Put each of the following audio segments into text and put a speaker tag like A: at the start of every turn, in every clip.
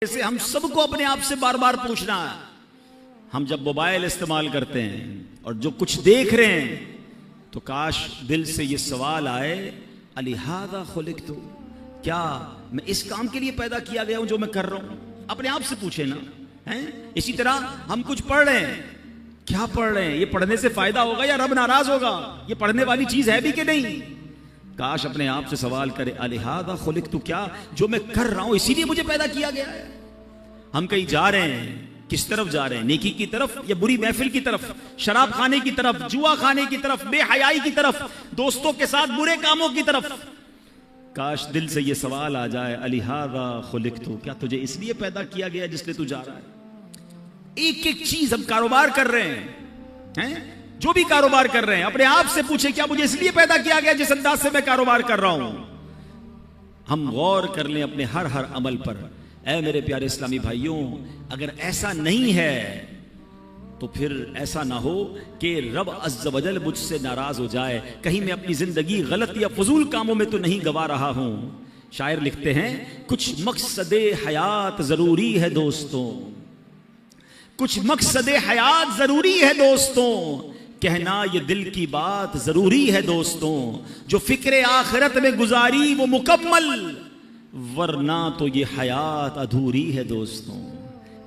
A: जैसे हम सबको अपने आप से बार बार पूछना है, हम जब मोबाइल इस्तेमाल करते हैं और जो कुछ देख रहे हैं तो काश दिल से ये सवाल आए, अलिहादा खुलिकतु, क्या मैं इस काम के लिए पैदा किया गया हूं जो मैं कर रहा हूं? अपने आप से पूछे ना, हैं? इसी तरह हम कुछ पढ़ रहे हैं, क्या पढ़ रहे हैं? ये पढ़ने से फायदा होगा या रब नाराज होगा? ये पढ़ने वाली चीज है भी कि नहीं? काश अपने आप से सवाल करे, अलिहादा खुलिकतु, क्या जो मैं कर रहा हूं इसीलिए मुझे पैदा किया गया है? हम कहीं जा रहे हैं, किस तरफ जा रहे हैं? नेकी की तरफ या बुरी महफिल की तरफ? शराब खाने की तरफ, जुआ खाने की तरफ, बेहयाई की तरफ, दोस्तों के साथ बुरे कामों की तरफ? काश दिल से ये सवाल आ जाए, अलिहादा खुलिकतु, क्या तुझे इसलिए पैदा किया गया जिसलिए तू जा रहा है? एक एक चीज हम कारोबार कर रहे हैं, जो भी कारोबार कर रहे हैं अपने आप से पूछे, क्या मुझे इसलिए पैदा किया गया जिस अंदाज से मैं कारोबार कर रहा हूं? हम गौर कर लें अपने हर हर अमल पर। ऐ मेरे प्यारे इस्लामी भाइयों, अगर ऐसा नहीं है तो फिर ऐसा ना हो कि रब अज़्ज़ वजल मुझसे नाराज हो जाए, कहीं मैं अपनी जिंदगी गलत या फजूल कामों में तो नहीं गवा रहा हूं। शायर लिखते हैं, कुछ मकसदे हयात जरूरी है दोस्तों, कुछ मकसदे हयात जरूरी है दोस्तों, कहना ये दिल की बात जरूरी है दोस्तों, जो फिक्रे आखिरत में गुजारी वो मुकम्मल, वरना तो ये हयात अधूरी है दोस्तों।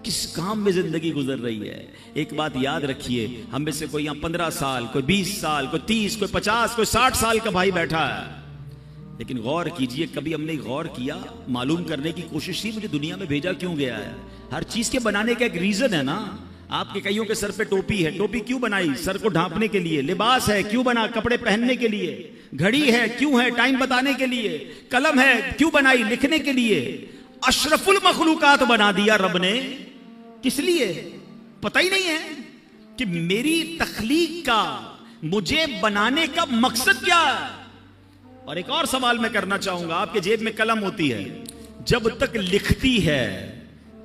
A: किस काम में जिंदगी गुजर रही है? एक बात याद रखिए, हम में से कोई यहाँ 15 साल, कोई 20 साल, कोई 30, कोई 50, कोई 60 साल का भाई बैठा है, लेकिन गौर कीजिए, कभी हमने गौर किया, मालूम करने की कोशिश की मुझे दुनिया में भेजा क्यों गया है? हर चीज के बनाने का एक रीजन है ना। आपके कईयों के सर पे टोपी है, टोपी क्यों बनाई? सर को ढांपने के लिए। लिबास है, क्यों बना? कपड़े पहनने के लिए। घड़ी है, क्यों है? टाइम बताने के लिए। कलम है, क्यों बनाई? लिखने के लिए। अशरफुल मखलूकात बना दिया रब ने, किस लिए? पता ही नहीं है कि मेरी तख्लीक का, मुझे बनाने का मकसद क्या है। और एक और सवाल मैं करना चाहूंगा, आपके जेब में कलम होती है, जब तक लिखती है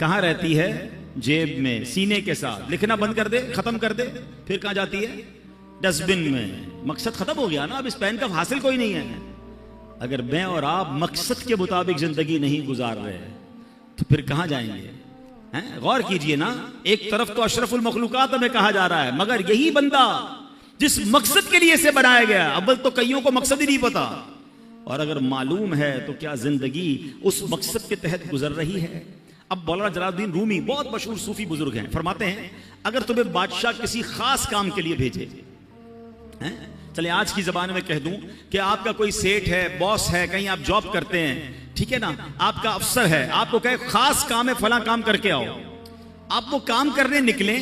A: कहां रहती है? जेब में, सीने के साथ। लिखना बंद कर दे, खत्म कर दे, फिर कहां जाती है? डस्टबिन में। मकसद खत्म हो गया ना, अब इस पेन का हासिल कोई नहीं है। अगर मैं और आप मकसद के मुताबिक जिंदगी नहीं गुजार रहे तो फिर कहां जाएंगे? हैं? गौर कीजिए ना, एक तरफ तो अशरफुल मखलूकात हमें कहा जा रहा है, मगर यही बंदा जिस मकसद के लिए इसे बनाया गया, अव्वल तो कईयों को मकसद ही नहीं पता, और अगर मालूम है तो क्या जिंदगी उस मकसद के तहत गुजर रही है? अब मौलाना जलालुद्दीन रूमी बहुत मशहूर सूफी बुजुर्ग हैं, फरमाते हैं, अगर तुम्हें बादशाह किसी खास काम के लिए भेजे, हैं? चले आज की जबान में कह दूं कि आपका कोई सेठ है, बॉस है, कहीं आप जॉब करते हैं, ठीक है ना, आपका अफसर है, आपको कहे खास काम है, फला काम करके आओ। आप वो काम करने निकले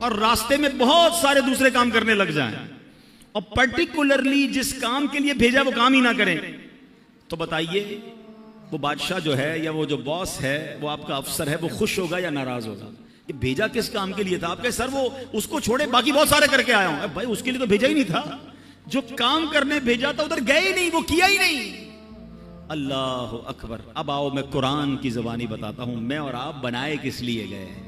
A: और रास्ते में बहुत सारे दूसरे काम करने लग जाएं, और पर्टिकुलरली जिस काम के लिए भेजा वो काम ही ना करें, तो बताइए वो बादशाह जो है या वो जो बॉस है, वो आपका अफसर है, वो खुश होगा या नाराज होगा? ये भेजा किस काम के लिए था? आपके सर वो उसको छोड़े बाकी बहुत सारे करके आया हूं। भाई उसके लिए तो भेजा ही नहीं था, जो काम करने भेजा था उधर गए ही नहीं, वो किया ही नहीं। अल्लाह अकबर। अब आओ मैं कुरान की ज़बानी बताता हूं, मैं और आप बनाए किस लिए गए हैं,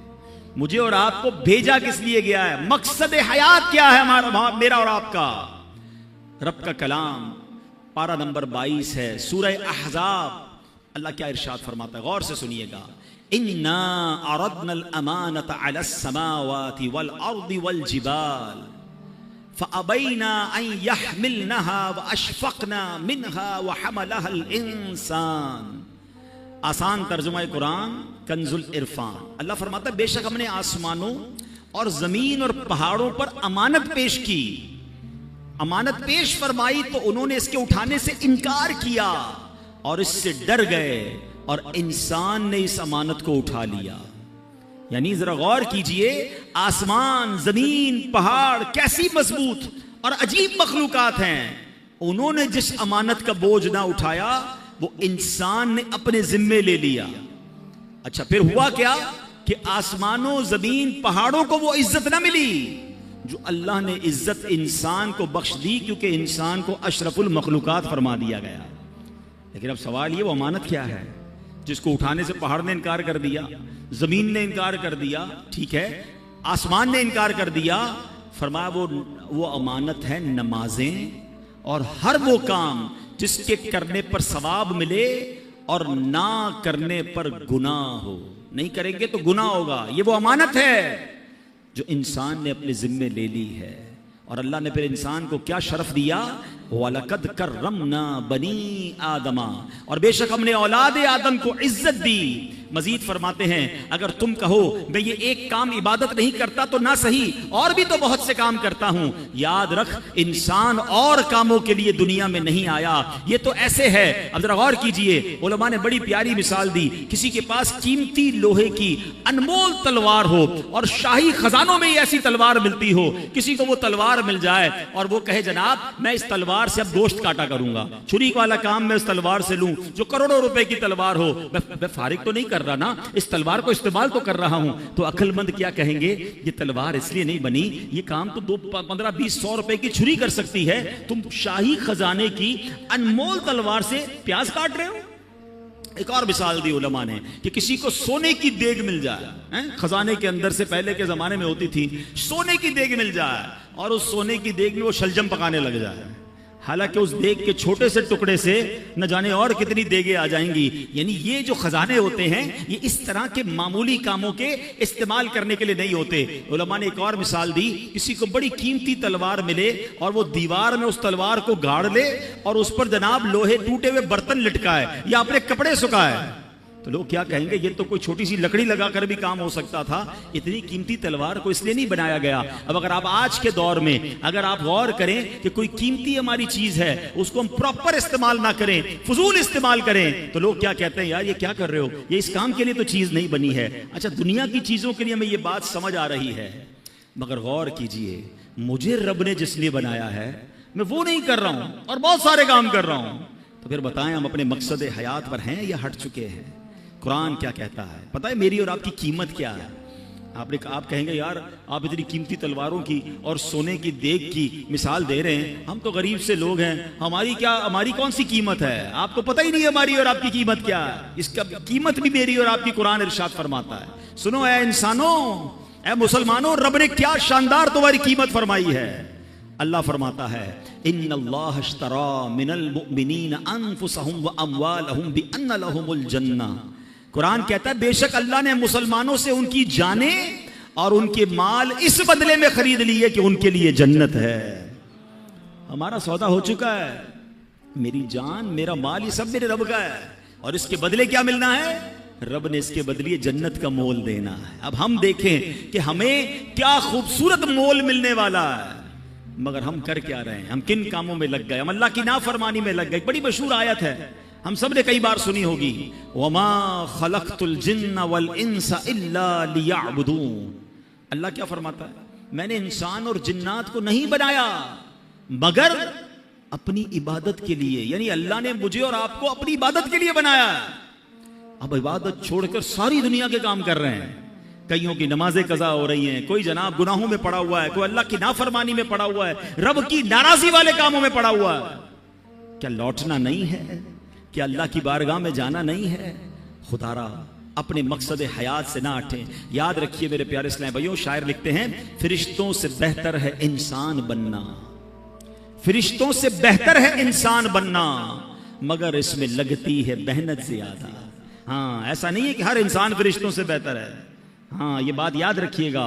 A: मुझे और आपको भेजा किस लिए गया है, मकसद हयात क्या है हमारा, मेरा और आपका। रब का कलाम, पारा नंबर 22 है, सूरह अहज़ाब। अल्लाह क्या इरशाद फरमाता है, गौर से सुनिएगा। इन्ना अरदनल अमानत अलस समावाति वल अर्दि वल जिबाल फअबैना अन यहमिलनहा व अशफक़ना मिनहा व हमलहल इंसान। आसान तर्जुमा कुरान, कंजुल इरफान। अल्लाह फरमाता है, बेशक हमने आसमानों और जमीन और पहाड़ों पर अमानत पेश की। अमानत पेश फरमाई तो उन्होंने इसके उठाने से इनकार किया और इससे डर गए, और इंसान ने इस अमानत को उठा लिया। यानी जरा गौर कीजिए, आसमान, जमीन, पहाड़ कैसी मजबूत और अजीब मखलूकात हैं, उन्होंने जिस अमानत का बोझ ना उठाया वो इंसान ने अपने जिम्मे ले लिया। अच्छा, फिर हुआ क्या कि आसमानों, जमीन, पहाड़ों को वो इज्जत ना मिली जो अल्लाह ने इज्जत इंसान को बख्श दी, क्योंकि इंसान को अशरफुल मखलूकात फरमा दिया गया। लेकिन अब सवाल ये, वो अमानत क्या है जिसको उठाने से पहाड़ ने इनकार कर दिया, जमीन ने इनकार कर दिया, ठीक है, आसमान ने इनकार कर दिया। फरमाया वो अमानत है नमाजें और हर वो काम जिसके करने पर सवाब मिले और ना करने पर गुनाह हो। नहीं करेंगे तो गुनाह होगा। ये वो अमानत है जो इंसान ने अपने जिम्मे ले ली है। और अल्लाह ने फिर इंसान को क्या शरफ दिया, वलकद करमना बनी आदमा, और बेशक हमने औलाद आदम को इज्जत दी। मजीद फरमाते हैं अगर तुम कहो मैं ये एक काम इबादत नहीं करता तो ना सही, और भी तो बहुत से काम करता हूं, याद रख इंसान और कामों के लिए दुनिया में नहीं आया। ये तो ऐसे है, अब जरा गौर कीजिए, उलमा ने बड़ी प्यारी मिसाल दी। किसी के पास कीमती लोहे की अनमोल तलवार हो और शाही खजानों में ऐसी तलवार मिलती हो, किसी को वो तलवार मिल जाए और वो कहे जनाब मैं इस तलवार से अब गोश्त काटा करूंगा, छुरी वाला काम मैं इस तलवार से लूं, जो करोड़ों रुपए की तलवार हो, मैं फारिग तो नहीं कर रहा ना, इस तलवार को इस्तेमाल तो कर रहा हूं। तो अक्लमंद क्या कहेंगे, ये तलवार इसलिए नहीं बनी, ये काम तो 2, 15, 20, 100 रुपए की छुरी कर सकती है, तुम शाही खजाने की अनमोल तलवार से प्याज काट रहे हो। एक और मिसाल दी उलमा ने कि किसी को सोने की देग मिल जाए, खजाने के अंदर से पहले के जमाने में होती थी, सोने की देग मिल जाए और उस सोने की देग में वो शलजम पकाने लग जाए, हालांकि उस देग के छोटे से टुकड़े से न जाने और कितनी देगे आ जाएंगी। यानी ये जो खजाने होते हैं ये इस तरह के मामूली कामों के इस्तेमाल करने के लिए नहीं होते। उलमा ने एक और मिसाल दी, किसी को बड़ी कीमती तलवार मिले और वो दीवार में उस तलवार को गाड़ ले और उस पर जनाब लोहे टूटे हुए बर्तन लटकाए या अपने कपड़े सुखाए, तो लोग क्या कहेंगे, ये तो कोई छोटी सी लकड़ी लगाकर भी काम हो सकता था, इतनी कीमती तलवार को इसलिए नहीं बनाया गया। अब अगर आप आज के दौर में अगर आप गौर करें कि कोई कीमती हमारी चीज है उसको हम प्रॉपर इस्तेमाल ना करें, फजूल इस्तेमाल करें, तो लोग क्या कहते हैं, यार ये क्या कर रहे हो, ये इस काम के लिए तो चीज नहीं बनी है। अच्छा, दुनिया की चीजों के लिए हमें ये बात समझ आ रही है, मगर गौर कीजिए, मुझे रब ने जिस लिए बनाया है मैं वो नहीं कर रहा हूं और बहुत सारे काम कर रहा हूं, तो फिर बताएं हम अपने मकसद हयात पर हैं या हट चुके हैं। कुरान क्या कहता है पता है, मेरी और आपकी कीमत क्या है। आप कहेंगे यार आप इतनी कीमती तलवारों की और सोने की देग की मिसाल दे रहे हैं, हम तो गरीब से लोग हैं, हमारी कौन सी कीमत है, आपको पता ही नहीं हमारी और आपकी कीमत क्या है। इसका कीमत भी मेरी और आपकी कुरान इरशाद फरमाता है। सुनो ऐ इंसानों, ऐ मुसलमानों, रब ने क्या शानदार तुम्हारी कीमत फरमाई है। अल्लाह फरमाता है इन्नल्लाह अश्तरा मिनल मुमिनीन अनफुसहुम व अमवालहुम बिअन्न लहुमुल जन्नह। कुरान कहता है बेशक अल्लाह ने मुसलमानों से उनकी जाने और उनके माल इस बदले में खरीद लिए कि उनके लिए जन्नत है। हमारा सौदा हो चुका है, मेरी जान मेरा माल ये सब मेरे रब का है, और इसके बदले क्या मिलना है, रब ने इसके बदले जन्नत का मोल देना है। अब हम देखें कि हमें क्या खूबसूरत मोल मिलने वाला है, मगर हम कर क्या रहे हैं, हम किन कामों में लग गए, हम अल्लाह की नाफरमानी में लग गए। बड़ी मशहूर आयत है, हम सब ने कई बार सुनी होगी, वमा खलक़तुल जिन्ना वल इंसा इल्ला लियअबुदून। अल्लाह क्या फरमाता है, मैंने इंसान और जिन्नात को नहीं बनाया मगर अपनी इबादत के लिए, यानी अल्लाह ने मुझे और आपको अपनी इबादत के लिए बनाया। अब इबादत छोड़कर सारी दुनिया के काम कर रहे हैं, कईयों की नमाजें कज़ा हो रही हैं, कोई जनाब गुनाहों में पड़ा हुआ है, कोई अल्लाह की नाफरमानी में पड़ा हुआ है, रब की नाराजगी वाले कामों में पड़ा हुआ है। क्या लौटना नहीं है, क्या अल्लाह की बारगाह में जाना नहीं है। खुदारा अपने मकसद हयात से ना हटें। याद रखिए मेरे प्यारे इस्लामी भाइयों, शायर लिखते हैं फरिश्तों से बेहतर है इंसान बनना, फरिश्तों से बेहतर है इंसान बनना, मगर इसमें लगती है मेहनत ज्यादा। हाँ, ऐसा नहीं है कि हर इंसान फरिश्तों से बेहतर है, हाँ ये बात याद रखिएगा।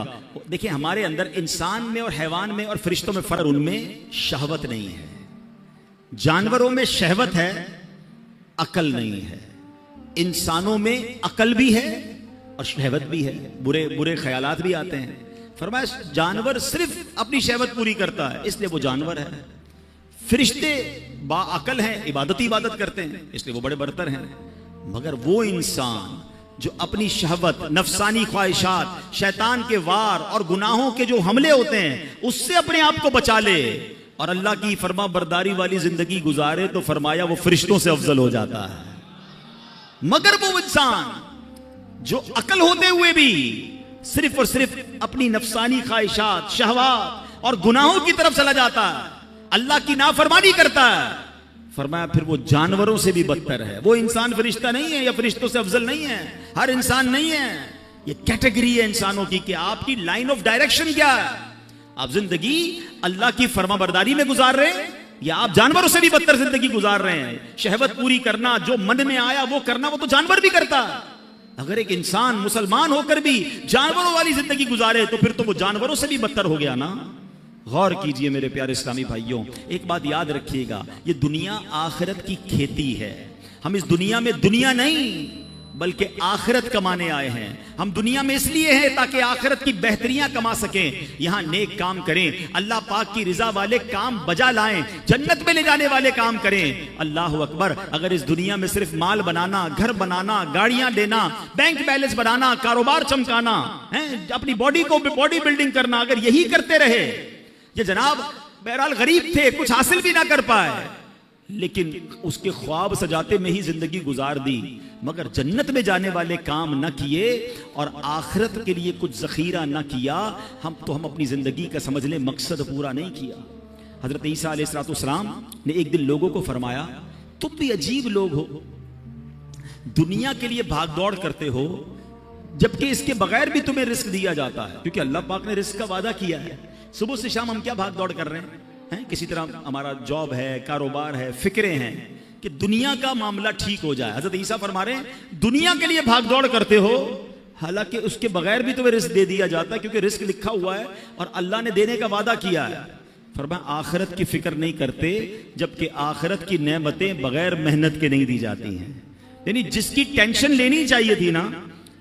A: देखिए हमारे अंदर इंसान में और हैवान में और फरिश्तों में फर्क, उनमें शहवत नहीं है। जानवरों में शहवत है, अकल नहीं है। इंसानों में अकल भी है और शहवत भी है, बुरे बुरे ख्यालात भी आते हैं। फरमाया जानवर सिर्फ अपनी शहवत पूरी करता है इसलिए वो जानवर है, फरिश्ते बाअकल हैं, इबादत करते हैं इसलिए वो बड़े बरतर हैं। मगर वो इंसान जो अपनी शहवत, नफसानी ख्वाहिशात, शैतान के वार और गुनाहों के जो हमले होते हैं उससे अपने आप को बचा ले और अल्लाह की फरमा बरदारी वाली जिंदगी गुजारे, तो फरमाया वो फरिश्तों से अफजल हो जाता है। मगर वो इंसान जो अकल होते हुए भी सिर्फ और सिर्फ अपनी नफसानी ख्वाहिशात, शहवात और गुनाहों की तरफ चला जाता है, अल्लाह की नाफरमानी करता है, फरमाया फिर वो जानवरों से भी बदतर है। वो इंसान फरिश्ता नहीं है या फरिश्तों से अफजल नहीं है, हर इंसान नहीं है। ये कैटेगरी है इंसानों की कि आपकी लाइन ऑफ डायरेक्शन क्या है। आप जिंदगी अल्लाह की फरमाबरदारी में गुजार रहे हैं या आप जानवरों से भी बदतर जिंदगी गुजार रहे हैं। शहवत पूरी करना, जो मन में आया वो करना, वो तो जानवर भी करता है। अगर एक इंसान मुसलमान होकर भी जानवरों वाली जिंदगी गुजारे तो फिर तो वो जानवरों से भी बदतर हो गया ना। गौर कीजिए मेरे प्यारे इस्लामी भाइयों, एक बात याद रखिएगा, ये दुनिया आखिरत की खेती है। हम इस दुनिया में दुनिया नहीं बल्कि आखिरत कमाने आए हैं। हम दुनिया में इसलिए हैं ताकि आखिरत की बेहतरियां कमा सकें, यहां नेक काम करें, अल्लाह पाक की रिजा वाले काम बजा लाएं, जन्नत में ले जाने वाले काम करें। अल्लाह अकबर। अगर इस दुनिया में सिर्फ माल बनाना, घर बनाना, गाड़ियां लेना, बैंक बैलेंस बनाना, कारोबार चमकाना है, अपनी बॉडी को बॉडी बिल्डिंग करना, अगर यही करते रहे, ये जनाब बहरहाल गरीब थे, कुछ हासिल भी ना कर पाए, लेकिन उसके ख्वाब सजाते में ही जिंदगी गुजार दी, मगर जन्नत में जाने वाले काम न किए और आखिरत के लिए कुछ जखीरा न किया, हम अपनी जिंदगी का समझ लें मकसद पूरा नहीं किया। हजरत ईसा अलैहिस्सलाम ने एक दिन लोगों को फरमाया, तुम भी अजीब लोग हो, दुनिया के लिए भाग दौड़ करते हो जबकि इसके बगैर भी तुम्हें रिस्क दिया जाता है, क्योंकि अल्लाह पाक ने रिस्क का वादा किया है। सुबह से शाम हम क्या भाग दौड़ कर रहे हैं, किसी तरह हमारा जॉब है, कारोबार है, फिक्रें हैं कि दुनिया का मामला ठीक हो जाए। हजरत ईसा फरमा रहे हैं दुनिया के लिए भाग दौड़ करते हो, हालांकि उसके बगैर भी तुम्हें रिस्क दे दिया जाता है, क्योंकि रिस्क लिखा हुआ है और अल्लाह ने देने का वादा किया है। फरमाया आखिरत की फिक्र नहीं करते, जबकि आखिरत की नेमतें बगैर मेहनत के नहीं दी जाती हैं। यानी जिसकी टेंशन लेनी चाहिए थी ना,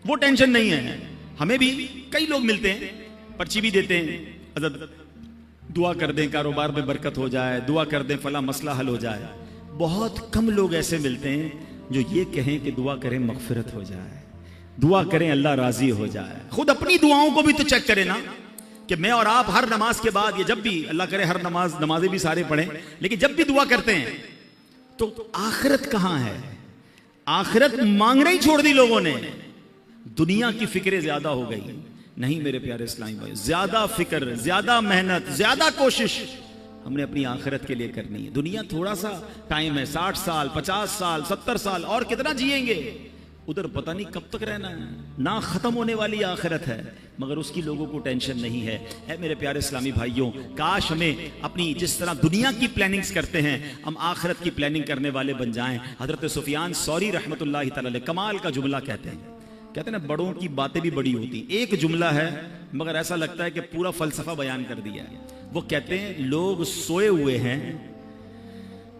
A: वो टेंशन नहीं है। हमें भी कई लोग मिलते हैं, पर्ची भी देते हैं, दुआ कर दें कारोबार में बरकत हो जाए, दुआ कर दें फला मसला हल हो जाए। बहुत कम लोग ऐसे मिलते हैं जो ये कहें कि दुआ करें मगफिरत हो जाए, दुआ करें अल्लाह राजी हो जाए। खुद अपनी दुआओं को भी तो चेक करें ना, कि मैं और आप हर नमाज के बाद, ये जब भी अल्लाह करे हर नमाजें भी सारे पढ़ें, लेकिन जब भी दुआ करते हैं तो आखिरत कहां है? आखिरत मांगना ही छोड़ दी लोगों ने, दुनिया की फिक्रें ज्यादा हो गई। नहीं मेरे प्यारे इस्लामी भाई, ज्यादा फिक्र, ज्यादा मेहनत, ज्यादा कोशिश हमने अपनी आखिरत के लिए करनी है। दुनिया थोड़ा सा टाइम है, 60 साल, 50 साल, 70 साल, और कितना जिएंगे, उधर पता नहीं कब तक रहना है, ना खत्म होने वाली आखिरत है, मगर उसकी लोगों को टेंशन नहीं है। ऐ मेरे प्यारे इस्लामी भाइयों, काश हमें अपनी जिस तरह दुनिया की प्लानिंग्स करते हैं, हम आखिरत की प्लानिंग करने वाले बन जाएं। हजरत सुफियान सौरी रहमतुल्लाहि तआला अलैह कमाल का जुमला कहते हैं ना, बड़ों की बातें भी बड़ी होती। एक जुमला है मगर ऐसा लगता है कि पूरा फलसफा बयान कर दिया है। वो कहते हैं लोग सोए हुए हैं,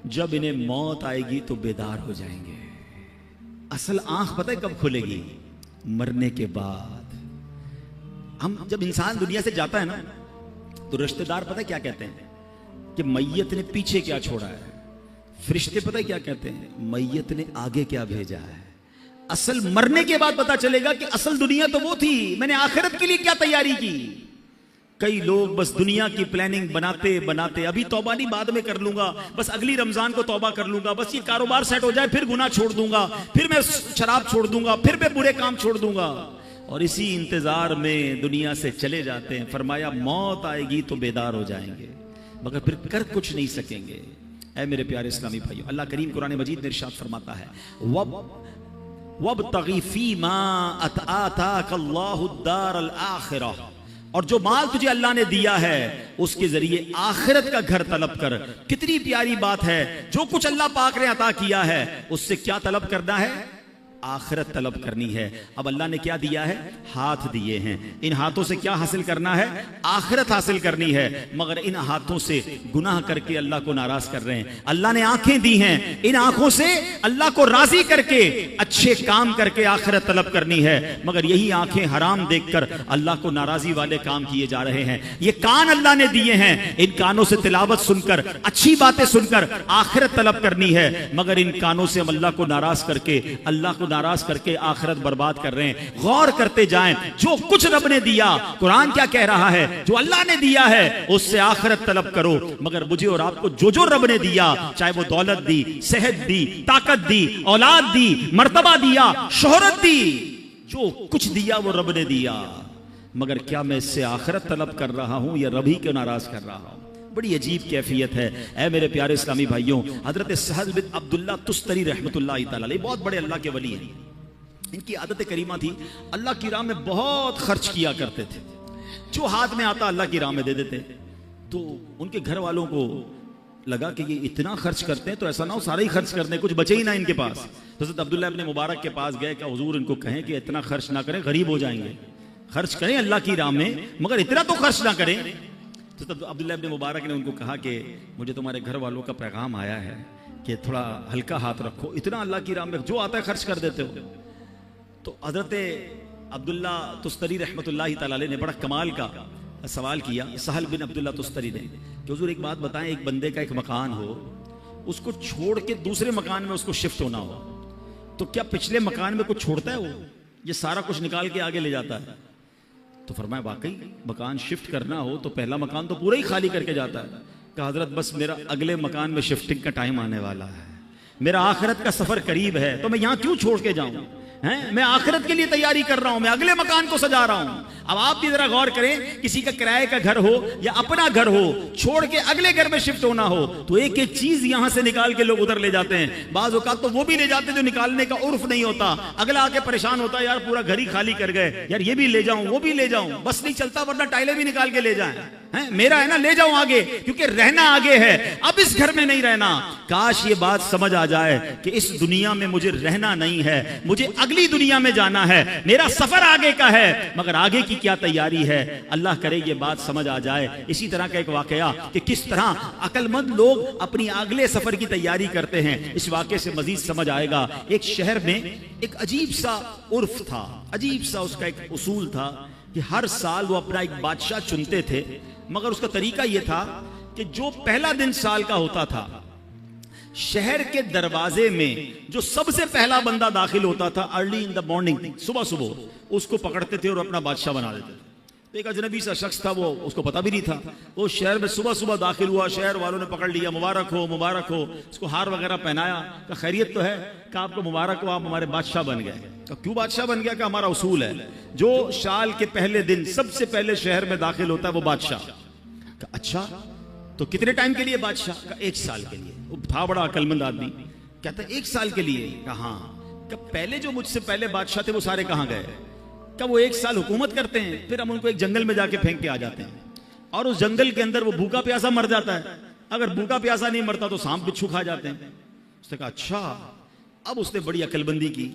A: जब इन्हें मौत आएगी तो बेदार हो जाएंगे। असल आंख पता है कब खुलेगी? मरने के बाद। हम जब इंसान दुनिया से जाता है ना, तो रिश्तेदार पता है क्या कहते हैं कि मैयत ने पीछे क्या छोड़ा है, फरिश्ते पता है क्या कहते हैं, मैयत ने आगे क्या भेजा है। असल मरने के बाद पता चलेगा कि असल दुनिया तो वो थी, मैंने आखिरत के लिए क्या तैयारी की। कई लोग बस दुनिया की प्लानिंग बनाते बनाते, अभी तौबा नहीं बाद में कर लूंगा, बस अगली रमजान को तौबा कर लूंगा, बस ये कारोबार सेट हो जाए फिर गुनाह छोड़ दूंगा, फिर मैं शराब छोड़ दूंगा, फिर मैं बुरे काम छोड़ दूंगा, और इसी इंतजार में दुनिया से चले जाते हैं। फरमाया मौत आएगी तो बेदार हो जाएंगे, मगर फिर कर कुछ नहीं सकेंगे। ऐ मेरे प्यारे इस्लामी भाइयों, अल्लाह करीम कुरान मजीद में इरशाद फरमाता है, वब्तगी फीमा आताकल्लाहु दारल आखिरह, और जो माल तुझे अल्लाह ने दिया है उसके जरिए आखिरत का घर तलब कर। कितनी प्यारी बात है, जो कुछ अल्लाह पाक ने अता किया है उससे क्या तलब करना है? आखिरत तलब करनी है। अब अल्लाह ने क्या दिया है? हाथ दिए हैं। इन हाथों से क्या हासिल करना है? आखिरत हासिल करनी है, मगर इन हाथों से गुनाह करके अल्लाह को नाराज कर रहे हैं। अल्लाह ने आंखें दी हैं, इन आंखों से अल्लाह को राजी करके अच्छे काम करके आखिरत तलब करनी है, मगर यही आंखें हराम देखकर अल्लाह को नाराजी वाले काम किए जा रहे हैं। ये कान अल्लाह ने दिए हैं, इन कानों से तिलावत सुनकर, अच्छी बातें सुनकर आखिरत तलब करनी है, मगर इन कानों से हम अल्लाह को नाराज करके, अल्लाह को नाराज करके आखिरत बर्बाद कर रहे हैं। गौर करते जाएं, जो कुछ रब ने दिया, कुरान क्या कह रहा है, जो अल्लाह ने दिया है उससे आखिरत तलब करो, मगर मुझे और आपको जो जो रब ने दिया, चाहे वो दौलत दी, सेहत दी, ताकत दी, औलाद दी, मर्तबा दिया, शोहरत दी, जो कुछ दिया वो रब ने दिया, मगर क्या मैं इससे आखिरत तलब कर रहा हूं या रब ही को नाराज कर रहा हूं? बड़ी अजीब कैफियत है। ऐ मेरे प्यारे इस्लामी भाइयों, हजरत सहल बिन अब्दुल्लाह तुस्तरी रहमतुल्लाहि तआला अलैह बहुत बड़े अल्लाह के वली हैं। इनकी आदत करीमा थी, अल्लाह की राह में बहुत खर्च किया करते थे, जो हाथ में आता अल्लाह की राह में दे देते। तो उनके घर वालों को लगा कि ये इतना खर्च करते हैं तो ऐसा ना हो सारा ही खर्च कर दें, कुछ बचे ही ना इनके पास। तो हज़रत अब्दुल्लाह इब्न मुबारक के पास गए कि हुजूर इनको कहें कि इतना खर्च ना करें, गरीब हो जाएंगे, खर्च करें अल्लाह की राह में मगर इतना तो खर्च ना करें। तो तब अब्दुल्लाह इब्न मुबारक ने उनको कहा कि मुझे तुम्हारे घर वालों का पैगाम आया है कि थोड़ा हल्का हाथ रखो, इतना अल्लाह की राह में जो आता है खर्च कर देते हो। तो हज़रत अब्दुल्ला तुस्तरी रहमतुल्लाहि तआला अलैह ने बड़ा कमाल का सवाल किया, सहल बिन अब्दुल्ला तुस्तरी ने, कि हुजूर एक बात बताएं, एक बंदे का एक मकान हो, उसको छोड़ के दूसरे मकान में उसको शिफ्ट होना हो, तो क्या पिछले मकान में कुछ छोड़ता है वो, ये सारा कुछ निकाल के आगे ले जाता है? तो फरमाया वाकई मकान शिफ्ट करना हो तो पहला मकान तो पूरा ही खाली करके जाता है। कहा हजरत बस मेरा अगले मकान में शिफ्टिंग का टाइम आने वाला है, मेरा आखिरत का सफर करीब है, तो मैं यहां क्यों छोड़ के जाऊं, हैं? मैं आखिरत के लिए तैयारी कर रहा हूं, मैं अगले मकान को सजा रहा हूं। अब आप भी जरा गौर करें, किसी का किराए का घर हो या अपना घर हो, छोड़ के अगले घर में शिफ्ट होना हो तो एक एक चीज यहां से निकाल के लोग उधर ले जाते हैं। बाज औकात तो वो भी ले जाते हैं जो निकालने का उर्फ नहीं होता, अगला आके परेशान होता है, यार पूरा घर ही खाली कर गए, यार ये भी ले जाऊं वो भी ले जाऊं, बस नहीं चलता वरना टाइलें भी निकाल के ले जाएं, हैं? मेरा है ना, ले जाऊं आगे, क्योंकि रहना आगे है, अब इस घर में नहीं रहना। काश ये बात समझ आ जाए कि इस दुनिया में मुझे रहना नहीं है, मुझे अगली दुनिया में जाना है, मेरा सफर आगे का है, मगर आगे की क्या तैयारी है। अल्लाह करे ये बात समझ आ जाए। इसी तरह का एक वाकया कि किस तरह अक्लमंद लोग अपनी अगले सफर की तैयारी करते हैं, इस वाकये से मजीद समझ आएगा। एक शहर में एक अजीब सा उर्फ था, अजीब सा उसका एक उसूल था कि हर साल वो अपना एक बादशाह चुनते थे, मगर उसका तरीका यह था कि जो पहला दिन साल का होता था, शहर के दरवाजे में जो सबसे पहला बंदा दाखिल होता था अर्ली इन द मॉर्निंग, सुबह सुबह उसको पकड़ते थे और अपना बादशाह बना देते थे। तो एक अजनबी सा शख्स था, वो उसको पता भी नहीं था, वो शहर में सुबह सुबह दाखिल हुआ, शहर वालों ने पकड़ लिया, मुबारक हो मुबारक हो, उसको हार वगैरह पहनाया, कहा खैरियत तो है, कहा आपको मुबारक हो, आप हमारे बादशाह बन गए। तो क्यों बादशाह बन गया? का हमारा उसूल है जो साल के पहले दिन सबसे पहले शहर में दाखिल होता है वो बादशाह। अच्छा तो कितने टाइम के लिए बादशाह? का 1 साल के लिए। वो था बड़ा अकलमंद आदमी, कहता 1 साल के लिए? कहा पहले जो मुझसे पहले बादशाह थे वो सारे कहां गए? क्या वो 1 साल हुकूमत करते हैं, फिर हम उनको एक जंगल में जाके फेंक के आ जाते हैं, और उस जंगल के अंदर वो भूखा प्यासा मर जाता है, अगर भूखा प्यासा नहीं मरता तो सांप बिच्छू खा जाते हैं। उसने कहा अच्छा। अब उसने बड़ी अकलबंदी की,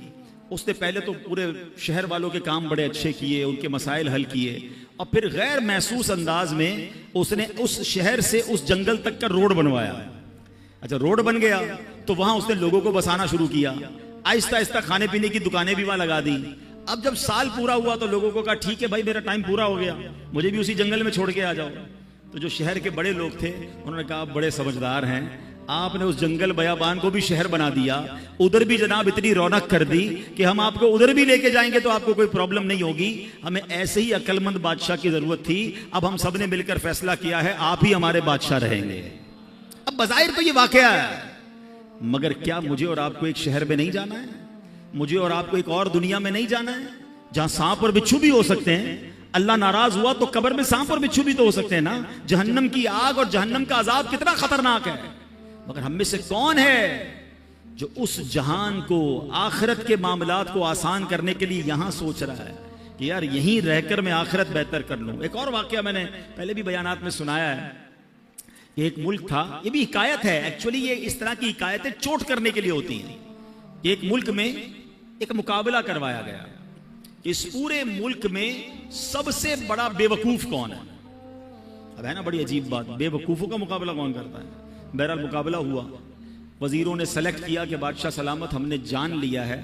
A: उसने पहले तो पूरे शहर वालों के काम बड़े अच्छे किए, उनके मसाइल हल किए, और फिर गैर महसूस अंदाज में उसने उस शहर से उस जंगल तक का रोड बनवाया। अच्छा रोड बन गया तो वहां उसने लोगों को बसाना शुरू किया, आहिस्ता आहिस्ता खाने पीने की दुकानें भी वहां लगा दी। अब जब साल पूरा हुआ तो लोगों को कहा ठीक है भाई मेरा टाइम पूरा हो गया, मुझे भी उसी जंगल में छोड़ के आ जाओ। तो जो शहर के बड़े लोग थे उन्होंने कहा आप बड़े समझदार हैं, आपने उस जंगल बयाबान को भी शहर बना दिया, उधर भी जनाब इतनी रौनक कर दी कि हम आपको उधर भी लेके जाएंगे तो आपको कोई प्रॉब्लम नहीं होगी। हमें ऐसे ही अक्लमंद बादशाह की जरूरत थी, अब हम सब ने मिलकर फैसला किया है आप ही हमारे बादशाह रहेंगे। अब बज़ाहिर तो ये वाकया है, मगर क्या मुझे और आपको एक शहर में नहीं जाना है? मुझे और आपको एक और दुनिया में नहीं जाना है जहां सांप और बिच्छू भी हो सकते हैं? अल्लाह नाराज हुआ तो कब्र में सांप और बिच्छू भी तो हो सकते हैं ना। जहन्नम की आग और जहन्नम का अजाब कितना खतरनाक है, मगर हम में से कौन है जो उस जहान को, आखिरत के मामलात को आसान करने के लिए यहां सोच रहा है कि यार यहीं रहकर मैं आखिरत बेहतर कर लूं। एक और वाकया मैंने पहले भी बयानात में सुनाया है, एक मुल्क था, ये भी हिकायत है एक्चुअली, ये इस तरह की हिकायतें चोट करने के लिए होती हैं। एक मुल्क में एक मुकाबला करवाया गया, इस पूरे मुल्क में सबसे बड़ा बेवकूफ कौन है। अब है ना बड़ी अजीब बात, बेवकूफों का मुकाबला कौन करता है। बहरहाल मुकाबला हुआ, वजीरों ने सेलेक्ट किया कि बादशाह सलामत हमने जान लिया है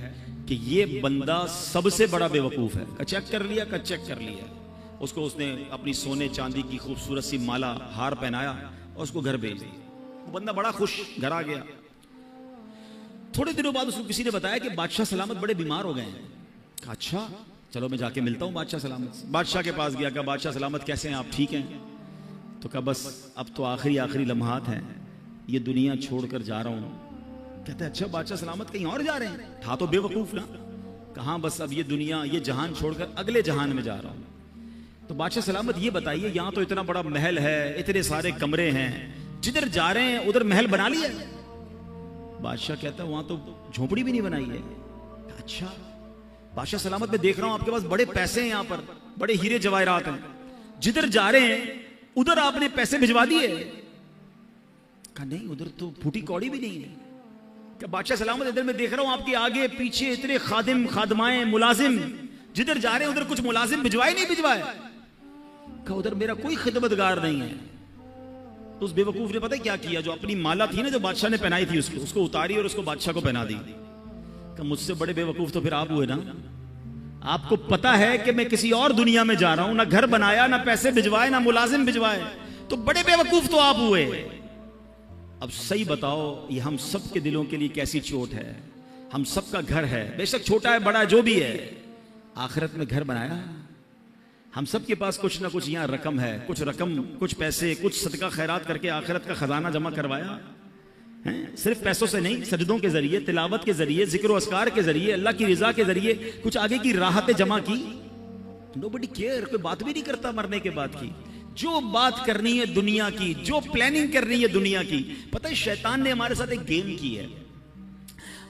A: कि ये बंदा सबसे बड़ा बेवकूफ है। चेक कर लिया, चेक कर लिया। उसको उसने अपनी सोने चांदी की खूबसूरत सी माला हार पहनाया और उसको घर भेज दिया। वो बंदा बड़ा खुश घर आ गया। थोड़े दिनों बाद उसको किसी ने बताया कि बादशाह सलामत बड़े बीमार हो गए हैं। कहा अच्छा चलो मैं जाके मिलता हूं बादशाह सलामत से। बादशाह के पास गया, कहा बादशाह सलामत कैसे हैं आप, ठीक हैं? तो कहा बस अब तो आखिरी लम्हात हैं, ये दुनिया छोड़कर जा रहा हूं। कहते अच्छा बादशाह सलामत कहीं और जा रहे हैं? था तो बेवकूफ ना। कहा बस अब ये दुनिया, ये जहान छोड़कर अगले जहान में जा रहा हूं। तो बादशाह सलामत ये बताइए, यहां तो इतना बड़ा महल है, इतने सारे कमरे हैं, जिधर जा रहे हैं उधर महल बना लिया? बादशाह कहता वहां तो झोपड़ी भी नहीं बनाई है। अच्छा बादशाह सलामत में देख रहा हूं आपके पास बड़े पैसे हैं, यहां पर बड़े हीरे जवाहरात हैं, जिधर जा रहे हैं उधर आपने पैसे भिजवा दिए? कहा नहीं, उधर तो फूटी कौड़ी भी नहीं है। क्या बादशाह सलामत, इधर मैं देख रहा हूं आपके आगे पीछे इतने खादिम खादमाएं मुलाजिम, जिधर जा रहे हैं उधर कुछ मुलाजिम भिजवाए नहीं भिजवाए? कहा उधर मेरा कोई खिदमतगार नहीं है। तो उस बेवकूफ ने पता है क्या किया, जो अपनी माला थी ना जो बादशाह ने पहनाई थी उसको उतारी और उसको बादशाह को पहना दी। कहा मुझसे बड़े बेवकूफ तो फिर आप हुए ना, आपको पता है कि मैं किसी और दुनिया में जा रहा हूं, ना घर बनाया, ना पैसे भिजवाए, ना मुलाजिम भिजवाए, तो बड़े बेवकूफ तो आप हुए। अब सही बताओ, ये हम सब के दिलों के लिए कैसी चोट है। हम सबका घर है, बेशक छोटा है बड़ा जो भी है, आखिरत में घर बनाया। हम सब के पास कुछ ना कुछ यहाँ रकम है, कुछ रकम, कुछ पैसे, कुछ सदका खैरात करके आखिरत का खजाना जमा करवाया है। सिर्फ पैसों से नहीं, सजदों के जरिए, तिलावत के जरिए, जिक्र अस्कार के जरिए, अल्लाह की रिजा के जरिए कुछ आगे की राहतें जमा की। नोबडी केयर, कोई बात भी नहीं करता मरने के बाद की। जो बात करनी है दुनिया की, जो प्लानिंग करनी है दुनिया की। पता है शैतान ने हमारे साथ एक गेम की है,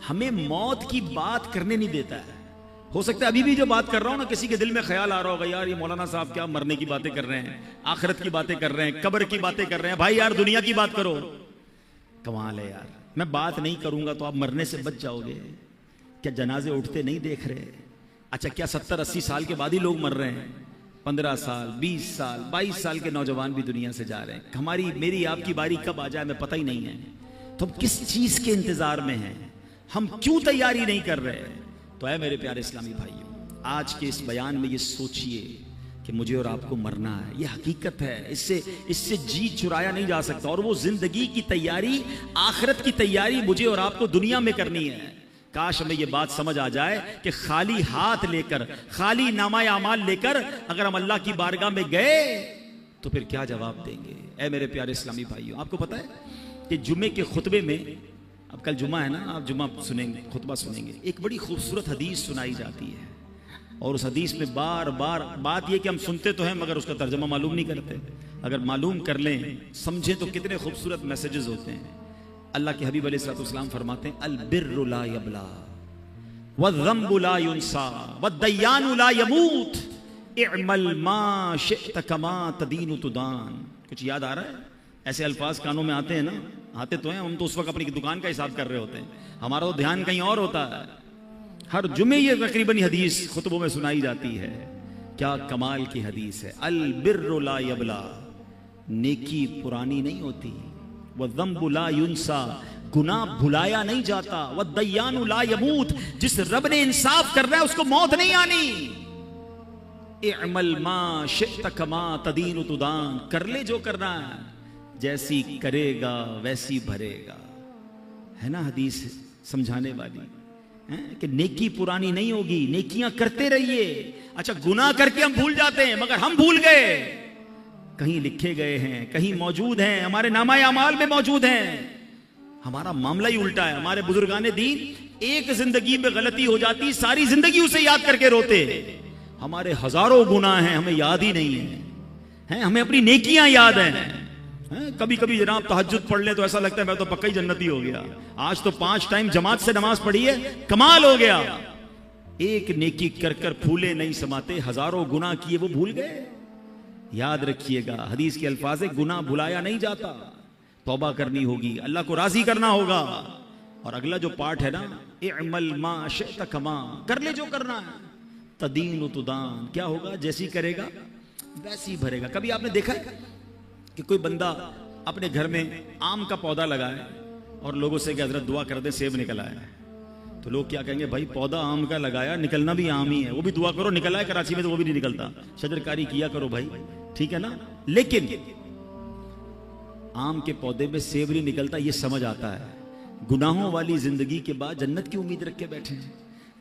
A: हमें मौत की बात करने नहीं देता है। हो सकता है अभी भी जो बात कर रहा हूं ना, किसी के दिल में ख्याल आ रहा होगा, यार ये मौलाना साहब क्या मरने की बातें कर रहे हैं, आखिरत की बातें कर रहे हैं, कब्र की बातें कर रहे हैं। भाई यार दुनिया की बात करो। कमाल है यार, मैं बात नहीं करूंगा तो आप मरने से बच जाओगे। क्या जनाजे उठते नहीं देख रहे? अच्छा क्या 70-80 साल के बाद ही लोग मर रहे हैं? 15 साल, 20 साल, 22 साल के नौजवान भी दुनिया से जा रहे हैं। हमारी मेरी आपकी बारी कब आ जाए हमें पता ही नहीं है। तो हम किस चीज के इंतजार में हैं? हम क्यों तैयारी नहीं कर रहे? तो है मेरे प्यारे इस्लामी भाइयों, आज के इस बयान में ये सोचिए कि मुझे और आपको मरना है, ये हकीकत है, इससे जी चुराया नहीं जा सकता। और वो जिंदगी की तैयारी, आखिरत की तैयारी मुझे और आपको दुनिया में करनी है। काश हमें ये बात समझ आ जाए कि खाली हाथ लेकर, खाली नामाए अमाल लेकर अगर हम अल्लाह की बारगाह में गए तो फिर क्या जवाब देंगे। ऐ मेरे प्यारे इस्लामी भाइयों, आपको पता है कि जुमे के खुतबे में, अब कल जुमा है ना, आप जुमा सुनेंगे, खुतबा सुनेंगे, एक बड़ी खूबसूरत हदीस सुनाई जाती है। और उस हदीस में बार बार बात यह कि हम सुनते तो हैं मगर उसका तर्जमा मालूम नहीं करते। अगर मालूम कर लें, समझें तो कितने खूबसूरत मैसेजेस होते हैं। अल्लाह के हबीब अलैहिस्सलाम फरमाते हैं, अल बिर्रु ला यबला वज़्ज़म्बु ला युनसा वद्दय्यानु ला यमूत इअमल मा शिअत कमा तदीनु तुदान। कुछ याद आ रहा है? ऐसे अल्फाज कानों में आते हैं ना, आते तो हैं, हम तो उस वक्त अपनी दुकान का हिसाब कर रहे होते हैं, हमारा तो ध्यान कहीं और होता है। हर जुमे ये तकरीबन हदीस खुतबों में सुनाई जाती है। क्या कमाल की हदीस है। अल बिर्रु ला यबला, नेकी पुरानी नहीं होती, वज़्ज़म्बु ला युनसा, गुनाह भुलाया नहीं जाता, वद्दय्यानु ला यमूत, जिस रब ने इंसाफ कर रहा है उसको मौत नहीं आनी। इअमल मा शिअत कमा तदीनु तुदान, कर ले जो करना है, जैसी करेगा वैसी भरेगा। है ना हदीस समझाने वाली है कि नेकी पुरानी नहीं होगी, नेकियां करते रहिए। अच्छा गुनाह करके हम भूल जाते हैं, मगर हम भूल गए, कहीं लिखे गए हैं, कहीं मौजूद हैं, हमारे नामाए अमाल में मौजूद हैं। हमारा मामला ही उल्टा है। हमारे बुजुर्गाने दीन एक जिंदगी में गलती हो जाती, सारी जिंदगी उसे याद करके रोते। हमारे हजारों गुनाह हैं, हमें याद ही नहीं है, हमें अपनी नेकियां याद हैं। कभी कभी जनाब तहज्जुद पढ़ ले तो ऐसा लगता है मैं तो पक्का ही जन्नती हो गया, आज तो 5 टाइम जमात से नमाज पढ़ी है, कमाल हो गया। एक नेकी कर कर फूले नहीं समाते, हजारों गुनाह किए वो भूल गए। याद रखिएगा हदीस के अल्फाज है, गुनाह भुलाया नहीं जाता, तौबा करनी होगी, अल्लाह को राजी करना होगा। और अगला जो पार्ट है ना, इअमल मा शिअत कमा, कर ले जो करना है, तदीनु तुदान, क्या होगा, जैसी करेगा वैसी भरेगा। कभी आपने देखा है कि कोई बंदा अपने घर में आम का पौधा लगाए और लोगों से कि हजरत दुआ कर दे सेब निकल आए, तो लोग क्या कहेंगे, भाई पौधा आम का लगाया, निकलना भी आम ही है, वो भी दुआ करो, निकला है कराची में तो वो भी नहीं निकलता, शजरकारी किया करो भाई, ठीक है ना। लेकिन आम के पौधे में सेब नहीं निकलता, ये समझ आता है। गुनाहों वाली जिंदगी के बाद जन्नत की उम्मीद रख के बैठे हैं,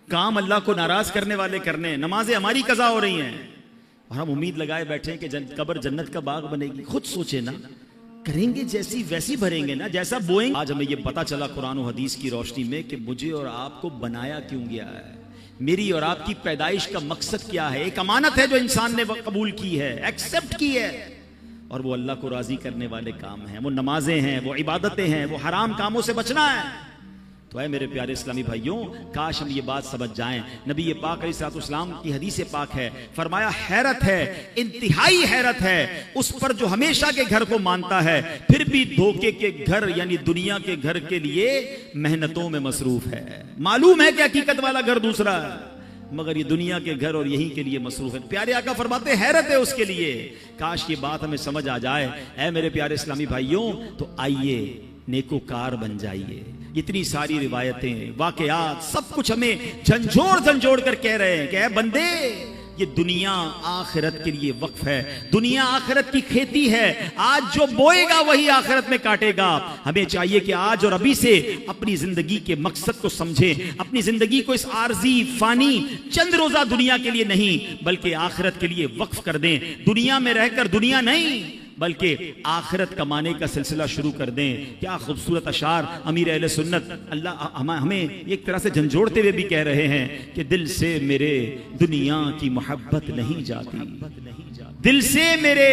A: काम अल्लाह को नाराज करने वाले करने, नमाजें हमारी कज़ा हो रही हैं और हम उम्मीद लगाए बैठे हैं कि कब्र जन्नत का बाग बनेगी। खुद सोचे ना, करेंगे जैसी वैसी भरेंगे ना, जैसा बोएंगे। आज हमें यह पता चला कुरान और हदीस की रोशनी में कि मुझे और आपको बनाया क्यों गया है, मेरी और आपकी पैदाइश का मकसद क्या है। एक अमानत है जो इंसान ने कबूल की है, एक्सेप्ट की है, और वो अल्लाह को राजी करने वाले काम हैं, वो नमाजें हैं, वो इबादतें हैं, वो हराम कामों से बचना है। तो है मेरे प्यारे इस्लामी भाइयों, काश हम ये बात समझ जाएं। नबी पाक अलैहिस्सलाम की हदीस पाक है, फरमाया हैरत है, इंतहाई हैरत है उस पर जो हमेशा के घर को मानता है फिर भी धोखे के घर यानी दुनिया के घर के लिए मेहनतों में मसरूफ है। मालूम है कि हकीकत वाला घर दूसरा है, मगर ये दुनिया के घर और यहीं के लिए मसरूफ है। प्यारे आका फरमाते हैरत है उसके लिए। काश ये बात हमें समझ आ जाए। ऐ मेरे प्यारे इस्लामी भाइयों, तो आइए नेकोकार बन जाइए। इतनी सारी रिवायतें, वाकयात, सब कुछ हमें झंझोड़ झंझोड़ कर कह रहे हैं कि ऐ बंदे, ये दुनिया आखिरत के लिए वक्फ है, दुनिया आखिरत की खेती है, आज जो बोएगा वही आखिरत में काटेगा। हमें चाहिए कि आज और अभी से अपनी जिंदगी के मकसद को समझें, अपनी जिंदगी को इस आरजी फानी चंद रोजा दुनिया के लिए नहीं बल्कि आखिरत के लिए वक्फ कर दें। दुनिया में रहकर दुनिया नहीं बल्कि आखिरत कमाने का सिलसिला शुरू कर दें। क्या खूबसूरत अशार अमीर अहले सुन्नत अल्लाह हमें एक तरह से झंझोड़ते हुए भी कह रहे हैं कि दिल से मेरे दुनिया की मोहब्बत नहीं जाती, दिल से मेरे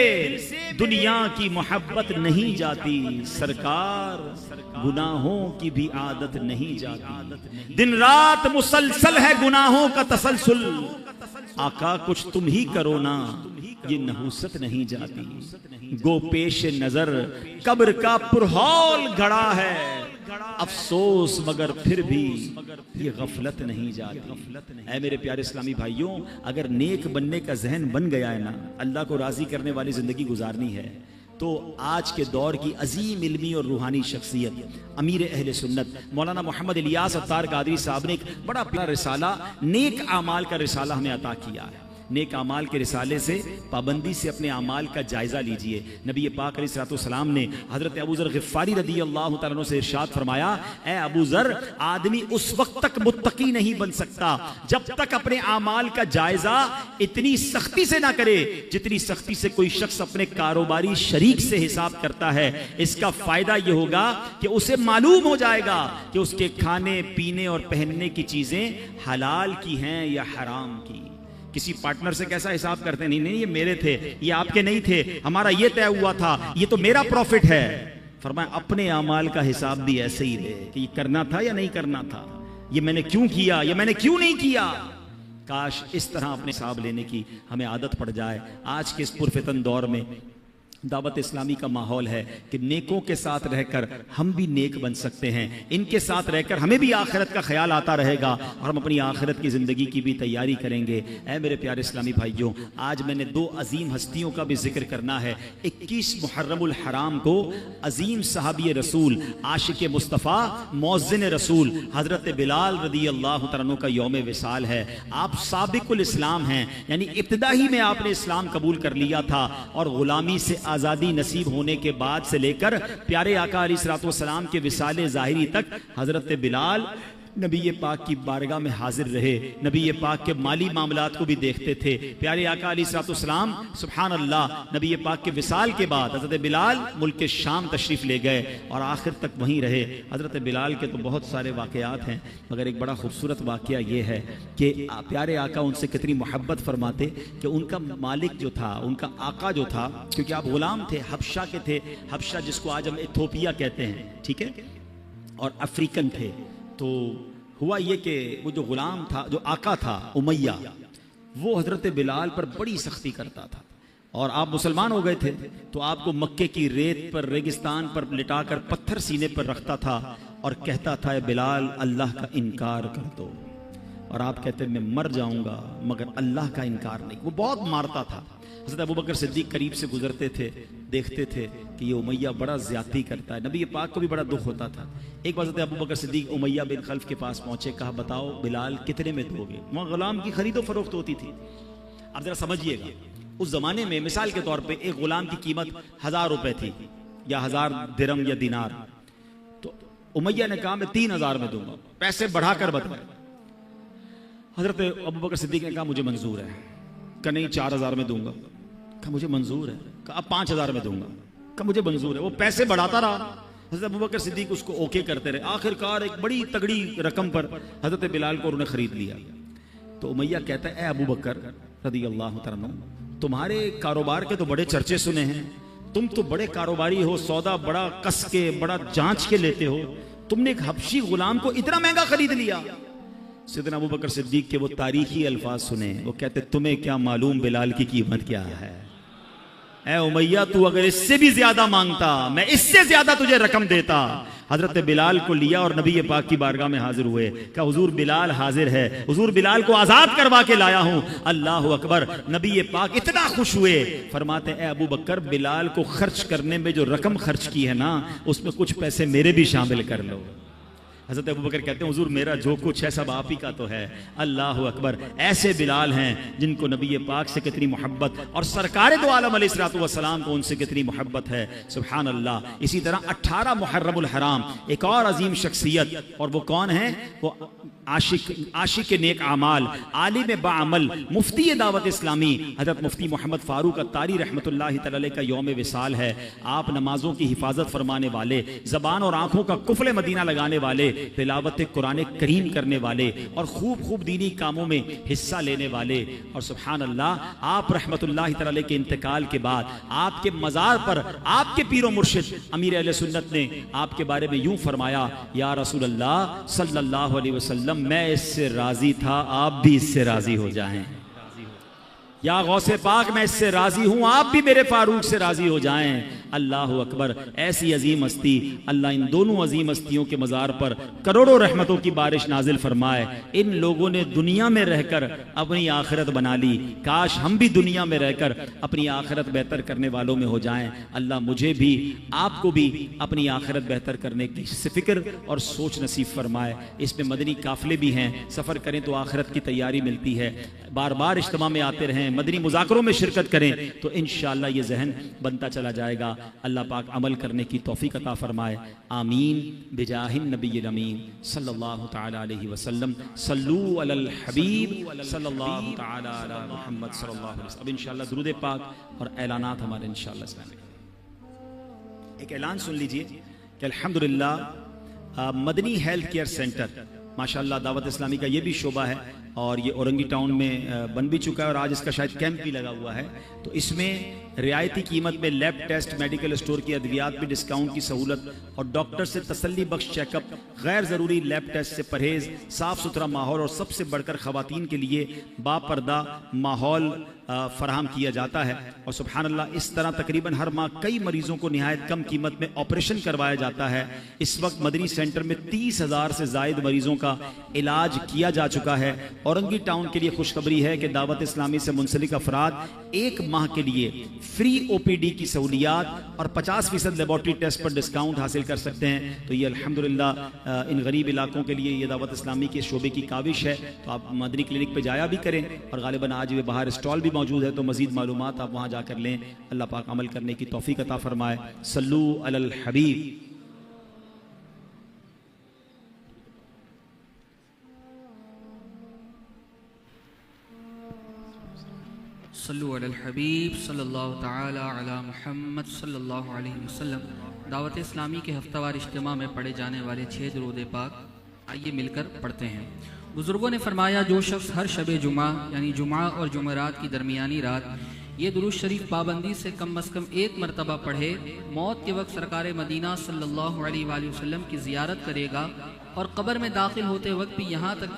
A: दुनिया की मोहब्बत नहीं जाती, सरकार गुनाहों की भी आदत नहीं जाती, दिन रात मुसलसल है गुनाहों का तसलसल, आका कुछ तुम ही करो ना, ये नहुसत नहीं जाती, गो पेश नजर कब्र का पुरहौल घड़ा है, अफसोस मगर फिर भी ये गफलत नहीं जाती। ऐ मेरे प्यारे इस्लामी भाइयों, अगर नेक बनने का जहन बन गया है ना, अल्लाह को राजी करने वाली जिंदगी गुजारनी है, तो आज के दौर की अजीम इल्मी और रूहानी शख्सियत अमीर अहले सुन्नत मौलाना मोहम्मद इलियास अत्तार कादरी साहब ने एक बड़ा प्यारा रिसाला नेक आमाल का रिसाला हमें अता किया है। नेक अमाल के रिसाले से पाबंदी से अपने अमाल का जायजा लीजिए। नबी पाक अलैहिस्सलाम ने हजरत अबू ज़र ग़िफ़ारी रदी अल्लाह तआला अन्हु से इरशाद फरमाया, ए अबू ज़र, आदमी उस वक्त तक मुत्तकी नहीं बन सकता जब तक अपने अमाल का जायजा इतनी सख्ती से ना करे जितनी सख्ती से कोई शख्स अपने कारोबारी शरीक से हिसाब करता है। इसका फायदा यह होगा कि उसे मालूम हो जाएगा कि उसके खाने पीने और पहनने की चीजें हलाल की हैं या हराम की। किसी पार्टनर से कैसा हिसाब करते हैं, नहीं नहीं ये मेरे थे, ये आपके नहीं थे, हमारा ये तय हुआ था, ये तो मेरा प्रॉफिट है। फरमाया अपने अमाल का हिसाब भी ऐसे ही दे कि ये करना था या नहीं करना था, ये मैंने क्यों किया, ये मैंने क्यों नहीं किया। काश इस तरह अपने हिसाब लेने की हमें आदत पड़ जाए। आज के इस पुरफितन दौर में दावत इस्लामी का माहौल है कि नेकों के साथ रहकर हम भी नेक बन सकते हैं, इनके साथ रहकर हमें भी आखिरत का ख्याल आता रहेगा और हम अपनी आखिरत की ज़िंदगी की भी तैयारी करेंगे। ऐ मेरे प्यारे इस्लामी भाइयों, आज मैंने दो अजीम हस्तियों का भी जिक्र करना है। 21 मुहर्रमुल हराम को अजीम सहाबी रसूल आशिक मुस्तफ़ा मौज़िन रसूल हज़रत बिलाल रदी अल्लाह तआला अन्हु का यौम विसाल है। आप साबिकुल इस्लाम हैं, यानी इब्तिदा ही में आपने इस्लाम कबूल कर लिया था और गुलामी से आजादी नसीब होने के बाद से लेकर प्यारे आका अलैहिस्सलाम के विसाले ज़ाहिरी तक हजरत बिलाल नबी पाक की बारगाह में हाजिर रहे, नबी पाक के माली मामलात को भी देखते थे। प्यारे आका अलैहिस्सलाम सुभान अल्लाह नबी पाक के विसाल के बाद हजरत बिलाल मुल्क के शाम तशरीफ़ ले गए और आखिर तक वहीं रहे। हजरत बिलाल के तो बहुत सारे वाक़यात हैं, मगर एक बड़ा खूबसूरत वाक़या ये है कि प्यारे आका उनसे कितनी मोहब्बत फरमाते कि उनका मालिक जो था, उनका आका जो था, क्योंकि आप गुलाम थे, हबशा के थे, हबशा जिसको आज हम इथोपिया कहते हैं, ठीक है, और अफ्रीकन थे। तो हुआ ये कि वो जो गुलाम था, जो आका था उमैया, वो हजरत बिलाल पर बड़ी सख्ती करता था और आप मुसलमान हो गए थे तो आपको मक्के की रेत पर रेगिस्तान पर लिटाकर पत्थर सीने पर रखता था और कहता था बिलाल अल्लाह का इनकार कर दो, और आप कहते मैं मर जाऊंगा मगर अल्लाह का इनकार नहीं। वो बहुत मारता था। हज़रत अबू बकर सिद्दीक करीब से गुजरते थे, देखते थे कि ये उमैया बड़ा ज़्यादती करता है। नबी पाक को भी बड़ा दुख होता था। एक बार हज़रत अबू बकर सिद्दीक उमैया बिन खल्फ के पास पहुंचे, कहा बताओ बिलाल कितने में दोगे। वहाँ गुलाम की खरीदो फरोख्त होती थी। अब जरा समझिएगा, उस जमाने में मिसाल के तौर पर एक गुलाम की कीमत 1000 रुपए थी या 1000 दिरहम या दिनार। तो उमैया ने कहा मैं 3000 में दूंगा, पैसे बढ़ाकर बताए। हज़रत अबू बकर सिद्दीक ने कहा मुझे मंजूर है। कहा नहीं 4000 में दूंगा। कहा मुझे मंजूर है। कहा अब 5000 में दूंगा। कहा मुझे मंजूर है। वो पैसे बढ़ाता रहा। हज़रत अबू बकर सिद्दीक उसको ओके करते रहे। आखिरकार एक बड़ी तगड़ी रकम पर हज़रत बिलाल को उन्होंने खरीद लिया। तो उमैया कहता है ए अबू बकर रज़ी अल्लाह तआला अन्हु, तुम्हारे कारोबार के तो बड़े चर्चे सुने हैं, तुम तो बड़े कारोबारी हो, सौदा बड़ा कस के बड़ा जांच के लेते हो, तुमने एक हबशी गुलाम को इतना महंगा खरीद लिया। सैयदना अबू बकर सिद्दीक के वो तारीखी अल्फाज सुने, वो कहते तुम्हें क्या मालूम बिलाल की कीमत क्या है। ऐ उमैया, तू अगर इससे भी ज्यादा मांगता, मैं इससे ज्यादा तुझे रकम देता। हजरत बिलाल को लिया और नबी पाक की बारगाह में हाजिर हुए। क्या हुजूर बिलाल हाजिर है, हुजूर बिलाल को आजाद करवा के लाया हूं। अल्लाह अकबर। नबी पाक इतना खुश हुए, फरमाते हैं अबू बकर, बिलाल को खर्च करने में जो रकम खर्च की है ना, उसमें कुछ पैसे मेरे भी शामिल कर लो। हज़रत अबू बकर कहते हैं हुजूर मेरा जो कुछ है सब आप ही का तो है। अल्लाह अकबर। ऐसे बिलाल हैं जिनको नबी पाक से कितनी मोहब्बत और सरकार दो आलम अलैहिस्सलातु वस्सलाम को उनसे कितनी मोहब्बत है। सुभान अल्लाह। इसी तरह 18 मुहर्रमुल हराम एक और अजीम शख्सियत, और वो कौन है? वो आशिक के नेक आमाल, आलिम बाअमल, मुफ्ती दावत इस्लामी हजरत मुफ्ती मोहम्मद फारूक अत्तारी रहमतुल्लाहि तआला का यौम विसाल है। आप नमाजों की हिफाजत फरमाने वाले, जबान और आंखों का कुफल मदीना लगाने वाले, तिलावत कुरान करीम करने वाले और खूब खूब दीनी कामों में हिस्सा लेने वाले। और सुभान अल्लाह, आप रहमतुल्लाहि तआला के इंतकाल के बाद आपके मज़ार पर आपके पीरो मुर्शिद अमीर अहले सुन्नत ने आपके बारे में यूं फरमाया, या रसूल अल्लाह सल्लल्लाहु अलैहि वसल्लम, मैं इससे राजी था, आप भी इससे राजी हो जाएं। या गौसे पाक, मैं इससे राजी हूं, आप भी मेरे फारूक से राजी हो जाएं। अल्लाह अकबर। ऐसी अजीम हस्ती, अल्लाह इन दोनों अजीम हस्तियों के मज़ार पर करोड़ों रहमतों की बारिश नाजिल फरमाए। इन लोगों ने दुनिया में रहकर अपनी आखिरत बना ली, काश हम भी दुनिया में रहकर अपनी आखिरत बेहतर करने वालों में हो जाएं। अल्लाह मुझे भी आपको भी अपनी आखिरत बेहतर करने की फिक्र और सोच नसीब फरमाए। इसमें मदनी काफिले भी हैं, सफ़र करें तो आखिरत की तैयारी मिलती है। बार बार इज्तिमा में आते रहें, मदनी मुज़ाकरों में शिरकत करें, तो इंशाअल्लाह ये जहन बनता चला जाएगा। अल्लाह पाक अमल करने की तौफीक अता फरमाए। आमीन बिजाहिन नबील अमीन सल्लल्लाहु तआला अलैहि वसल्लम। सल्लू अलल हबीब सल्लल्लाहु तआला अला मुहम्मद सल्लल्लाहु अलैहि वसल्लम। अब इंशाअल्लाह दुरूद पाक और ऐलानात हमारे इंशाअल्लाह। एक ऐलान सुन लीजिए कि अल्हम्दुलिल्लाह मदनी हेल्थ केयर सेंटर माशाअल्लाह दावत इस्लामी का ये भी शोबा है और ये औरंगी टाउन में बन भी चुका है और आज इसका शायद कैंप भी लगा हुआ है। तो इसमें रियायती कीमत में लैब टेस्ट, मेडिकल स्टोर की अद्वियात पे डिस्काउंट की सहूलत और डॉक्टर से तसल्ली बख्श चेकअप, गैर ज़रूरी लैब टेस्ट से परहेज, साफ़ सुथरा माहौल और सबसे बढ़कर ख़वातीन के लिए बापर्दा माहौल फराहम किया जाता है। और सुभान अल्लाह, इस तरह तकरीबन हर माह कई मरीजों को निहायत कम कीमत में ऑपरेशन करवाया जाता है। इस वक्त मदनी सेंटर में 30,000 से ज़ायद मरीजों का इलाज किया जा चुका है। औरंगी टाउन के लिए खुशखबरी है कि दावत इस्लामी से मुंसलिक अफराद एक माह के लिए फ्री OPD की सहूलियात और 50% लेबॉर्ट्री टेस्ट पर डिस्काउंट हासिल कर सकते हैं। तो ये अल्हम्दुलिल्लाह इन गरीब इलाकों के लिए ये दावत इस्लामी के शोबे की काविश है। तो आप मदनी क्लिनिक पे जाया भी करें और गालिबन आज वे बाहर स्टॉल भी मौजूद है, तो मजीद मालूमात आप वहाँ जाकर लें। अल्लाह पाक अमल करने की तौफीक अता फरमाए। सल्लू अलल हबीब।
B: सल्लु अलल हबीब सल्लल्लाहु तआला अला मुहम्मद सल्लल्लाहु अलैहि वसल्लम। दावत इस्लामी के हफ्तावार इज्तिमा में पढ़े जाने वाले 6 दुरूद पाक आइए मिलकर पढ़ते हैं। बुजुर्गों ने फरमाया, जो शख्स हर शब जुमा यानी जुमा और जुमेरात की दरमियानी रात ये दुरूद शरीफ पाबंदी से कम एक मरतबा पढ़े, मौत के वक्त सरकार मदीना सल्लल्लाहु अलैहि वसल्लम की ज़ियारत करेगा और कब्र में दाखिल होते वक्त भी यहाँ तक